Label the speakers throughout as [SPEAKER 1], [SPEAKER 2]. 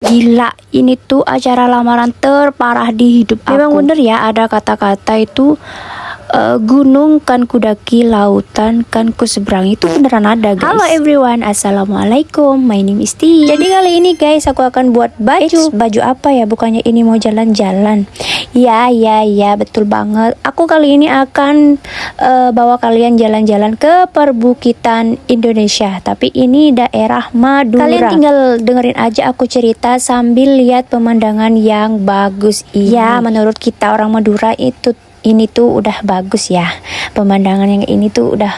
[SPEAKER 1] Gila, ini tuh acara lamaran terparah di hidup aku. Memang bener ya, ada kata-kata itu gunung kan kudaki, lautan kan kuseberangi, itu beneran ada guys. Halo everyone, assalamualaikum, my name is Tia. Jadi kali ini guys aku akan buat baju apa ya, bukannya ini mau jalan-jalan. Ya betul banget. Aku kali ini akan bawa kalian jalan-jalan ke perbukitan Indonesia, tapi ini daerah Madura. Kalian tinggal dengerin aja aku cerita sambil lihat pemandangan yang bagus ini. Ya, menurut kita orang Madura ini tuh udah bagus ya, pemandangan yang ini tuh udah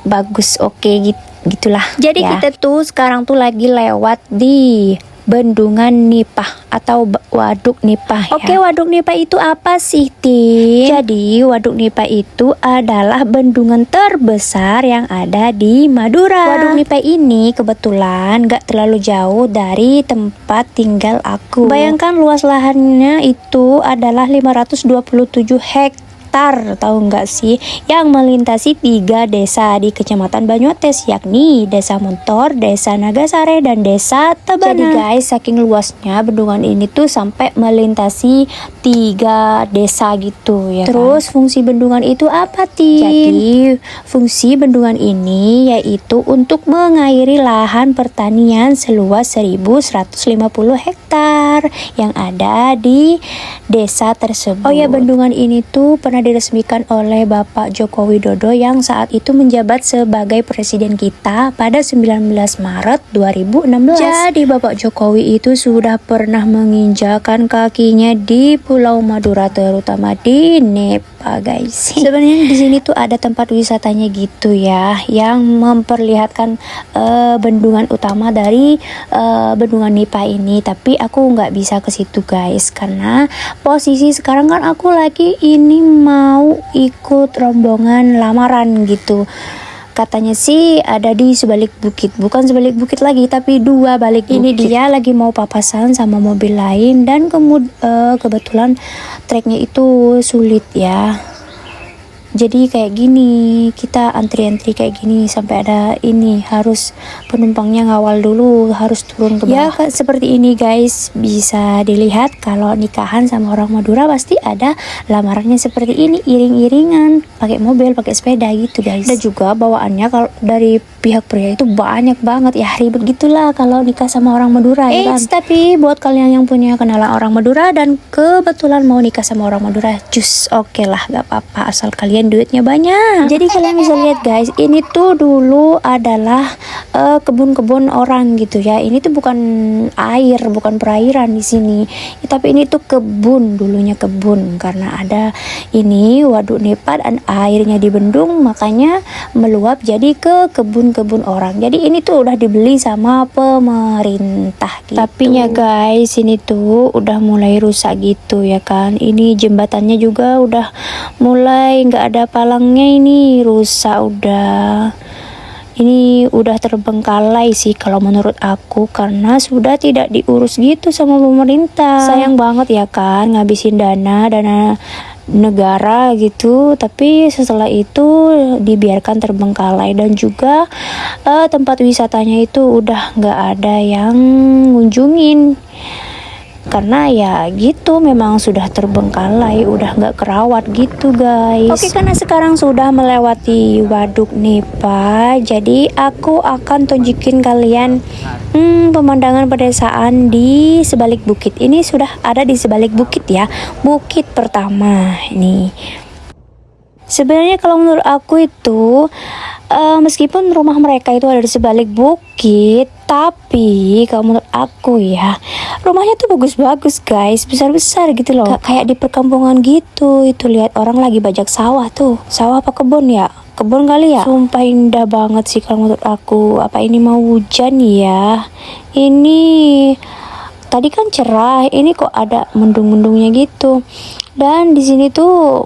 [SPEAKER 1] bagus, oke gitulah. Jadi ya, kita tuh sekarang tuh lagi lewat di Bendungan Nipah atau Waduk Nipah ya. Oke, Waduk Nipah itu apa sih, Tin? Jadi Waduk Nipah itu adalah bendungan terbesar yang ada di Madura. Waduk Nipah ini kebetulan gak terlalu jauh dari tempat tinggal aku. Bayangkan luas lahannya itu adalah 527 hektar. Tahu nggak sih, yang melintasi 3 desa di Kecamatan Banyuates, yakni Desa Montor, Desa Nagasare, dan Desa Tabana. Jadi guys, saking luasnya bendungan ini tuh sampai melintasi 3 desa gitu ya. Terus fungsi bendungan itu apa, Tin? Jadi fungsi bendungan ini yaitu untuk mengairi lahan pertanian seluas 1150 hektar yang ada di desa tersebut. Oh ya, bendungan ini tuh pernah diresmikan oleh Bapak Joko Widodo yang saat itu menjabat sebagai presiden kita pada 19 Maret 2016. Jadi Bapak Jokowi itu sudah pernah menginjakan kakinya di Pulau Madura, terutama di Nipah guys. Sebenarnya di sini tuh ada tempat wisatanya gitu ya, yang memperlihatkan bendungan utama dari bendungan Nipah ini, tapi aku nggak bisa ke situ guys karena posisi sekarang kan aku lagi ini mau ikut rombongan lamaran gitu. Katanya sih ada di sebalik bukit, bukan sebalik bukit lagi tapi 2 balik bukit. Ini dia lagi mau papasan sama mobil lain dan kebetulan treknya itu sulit ya. Jadi kayak gini, kita antri-antri kayak gini sampai ada ini, harus penumpangnya ngawal dulu, harus turun ke bawah. Ya seperti ini guys, bisa dilihat kalau nikahan sama orang Madura pasti ada lamarannya seperti ini, iring-iringan, pakai mobil, pakai sepeda gitu guys. Dan juga bawaannya kalau dari pihak pria itu banyak banget ya, ribet gitulah kalau nikah sama orang Madura ya kan. Tapi buat kalian yang punya kenalan orang Madura dan kebetulan mau nikah sama orang Madura, oke lah, gak apa-apa asal kalian duitnya banyak. Jadi kalian bisa lihat guys, ini tuh dulu adalah kebun-kebun orang gitu ya. Ini tuh bukan air, bukan perairan di sini ya, tapi ini tuh kebun, dulunya kebun, karena ada ini Waduk Nipah dan airnya dibendung, makanya meluap jadi ke kebun-kebun orang. Jadi ini tuh udah dibeli sama pemerintah gitu. Tapi ya guys, ini tuh udah mulai rusak gitu ya kan. Ini jembatannya juga udah mulai nggak ada palangnya, ini rusak udah. Ini udah terbengkalai sih kalau menurut aku, karena sudah tidak diurus gitu sama pemerintah. Sayang banget ya kan, ngabisin dana negara gitu, tapi setelah itu dibiarkan terbengkalai. Dan juga tempat wisatanya itu udah nggak ada yang ngunjungin karena ya gitu, memang sudah terbengkalai, udah nggak kerawat gitu guys. Oke, karena sekarang sudah melewati Waduk Nipah, jadi aku akan tunjukin kalian pemandangan pedesaan di sebalik bukit. Ini sudah ada di sebalik bukit ya, bukit pertama ini. Sebenarnya kalau menurut aku itu meskipun rumah mereka itu ada di sebalik bukit, tapi kalau menurut aku ya, rumahnya tuh bagus-bagus guys, besar-besar gitu loh, kayak di perkampungan gitu. Itu lihat orang lagi bajak sawah tuh, sawah apa kebun ya, kebun kali ya. Sumpah indah banget sih kalau menurut aku. Apa ini mau hujan ya? Ini tadi kan cerah, ini kok ada mendung-mendungnya gitu. Dan di sini tuh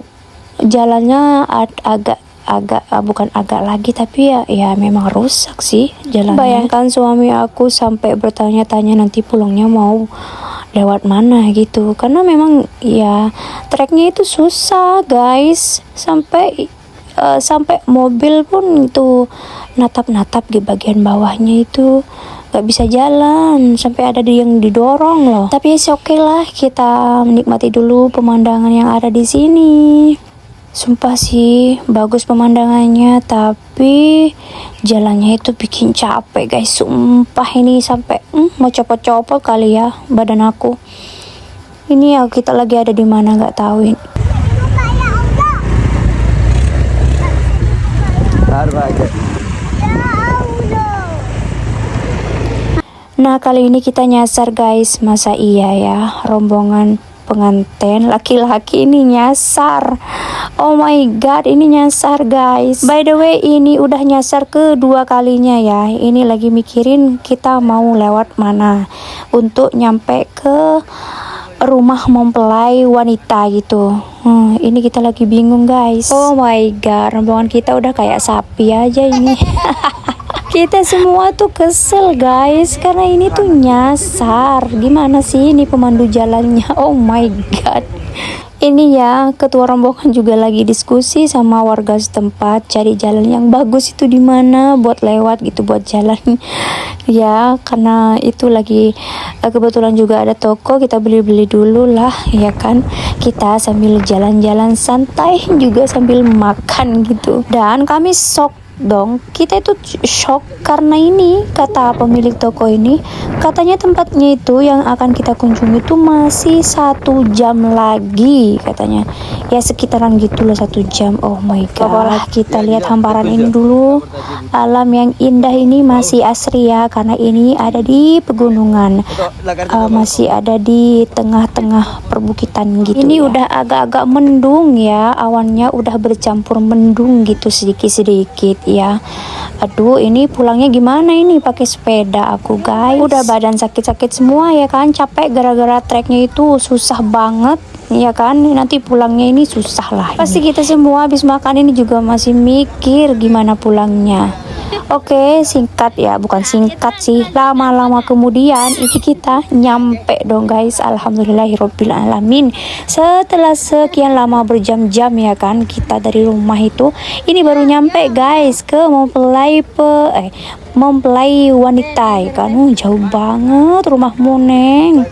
[SPEAKER 1] jalannya bukan agak lagi, tapi ya memang rusak sih jalannya. Bayangkan suami aku sampai bertanya-tanya nanti pulangnya mau lewat mana gitu, karena memang ya treknya itu susah guys, sampai mobil pun itu natap-natap di bagian bawahnya itu nggak bisa jalan, sampai ada yang didorong loh. Tapi oke lah, kita menikmati dulu pemandangan yang ada di sini. Sumpah sih bagus pemandangannya, tapi jalannya itu bikin capek guys. Sumpah ini sampai mau copot-copot kali ya badan aku. Ini ya kita lagi ada di mana nggak tahu ini. Nah kali ini kita nyasar guys. Masa iya ya rombongan pengantin laki-laki ini nyasar. Oh my god, ini nyasar guys. By the way, ini udah nyasar kedua kalinya ya. Ini lagi mikirin kita mau lewat mana untuk nyampe ke rumah mempelai wanita gitu. Ini kita lagi bingung guys. Oh my god, rombongan kita udah kayak sapi aja ini. Kita semua tuh kesel guys, karena ini tuh nyasar. Gimana sih ini pemandu jalannya? Oh my god. Ini ya, ketua rombongan juga lagi diskusi sama warga setempat cari jalan yang bagus itu di mana buat lewat gitu, buat jalan. Ya, karena itu lagi kebetulan juga ada toko, kita beli-beli dulu lah ya kan. Kita sambil jalan-jalan santai juga sambil makan gitu. Dan kami dong, kita itu shock karena ini kata pemilik toko ini, katanya tempatnya itu yang akan kita kunjungi itu masih 1 jam lagi katanya, ya sekitaran gitulah 1 jam. Oh my god, kita lihat hamparan ini dulu, alam yang indah ini masih asri ya, karena ini ada di pegunungan, masih ada di tengah-tengah perbukitan gitu. Ini ya, udah agak-agak mendung ya, awannya udah bercampur mendung gitu sedikit-sedikit ya. Aduh, ini pulangnya gimana ini pakai sepeda aku guys. Udah badan sakit-sakit semua ya kan, capek gara-gara treknya itu susah banget ya kan. Nanti pulangnya ini susah lah. Pasti kita semua habis makan ini juga masih mikir gimana pulangnya. Oke, singkat ya, bukan singkat sih, lama-lama kemudian ini kita nyampe dong guys. Alhamdulillahirabbil alamin. Setelah sekian lama berjam-jam ya kan, kita dari rumah itu ini baru nyampe guys ke mempelai wanita ya kan. Jauh banget rumahmu Neng.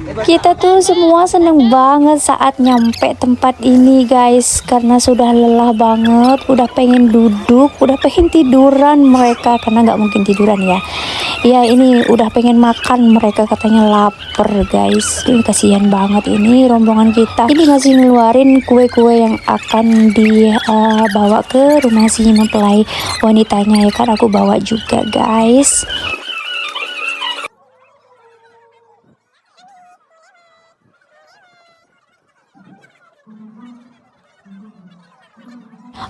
[SPEAKER 1] Kita tuh semua seneng banget saat nyampe tempat ini guys, karena sudah lelah banget, udah pengen duduk, udah pengen tiduran mereka, karena nggak mungkin tiduran ya. Ya ini udah pengen makan, mereka katanya lapar guys. Ini kasihan banget ini rombongan kita. Ini masih ngeluarin kue-kue yang akan dibawa ke rumah si mempelai wanitanya ya kan, aku bawa juga guys.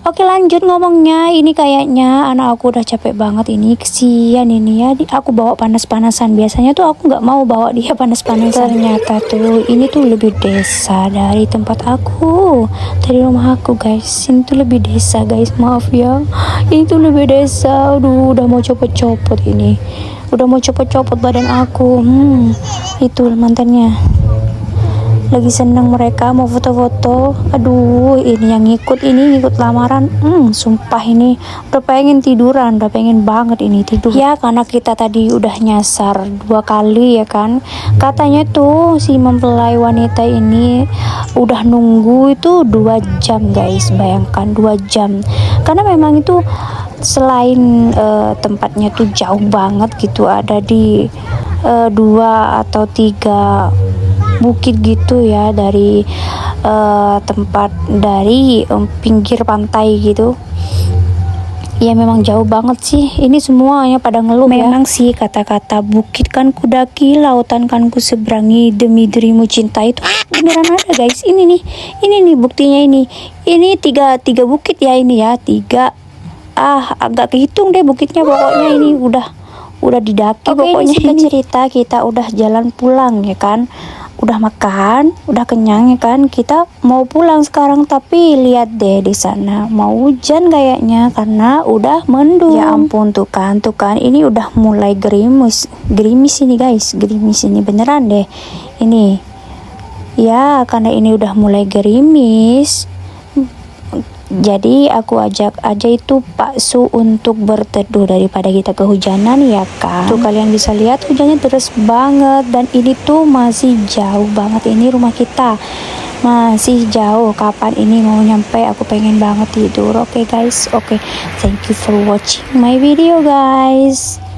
[SPEAKER 1] Oke lanjut ngomongnya, ini kayaknya anak aku udah capek banget ini, kesian ini ya. Aku bawa panas-panasan, biasanya tuh aku nggak mau bawa dia panas-panasan. Ternyata tuh ini tuh lebih desa dari tempat aku, dari rumah aku guys. Ini tuh lebih desa guys, maaf ya, ini tuh lebih desa. Aduh, udah mau copot-copot ini, udah mau copot-copot badan aku. Itu mantannya lagi seneng, mereka mau foto-foto. Aduh, ini yang ngikut lamaran. Sumpah ini udah pengen tiduran, udah pengen banget ini tidur ya, karena kita tadi udah nyasar 2 kali ya kan. Katanya tuh si mempelai wanita ini udah nunggu itu 2 jam guys, bayangkan 2 jam, karena memang itu selain tempatnya tuh jauh banget gitu, ada di 2 atau 3 bukit gitu ya, dari tempat dari pinggir pantai gitu ya. Memang jauh banget sih, ini semuanya pada ngeluh. Memang sih kata-kata bukit kan kudaki, lautan kan ku seberangi, demi dirimu cinta itu beneran ada guys. Ini nih buktinya, ini tiga bukit ya, ini ya 3, agak kehitung deh bukitnya, pokoknya ini udah didaki. Pokoknya ini cerita kita udah jalan pulang ya kan, udah makan, udah kenyang ya kan, kita mau pulang sekarang. Tapi lihat deh di sana mau hujan kayaknya, karena udah mendung. Ya ampun, tuh kan ini udah mulai gerimis ini guys, gerimis ini beneran deh ini ya, karena ini udah mulai gerimis. Jadi aku ajak aja itu Pak Su untuk berteduh daripada kita kehujanan ya kan. Tuh kalian bisa lihat hujannya deras banget dan ini tuh masih jauh banget ini rumah kita. Masih jauh, kapan ini mau nyampe, aku pengen banget tidur. Oke guys, oke. Thank you for watching my video guys.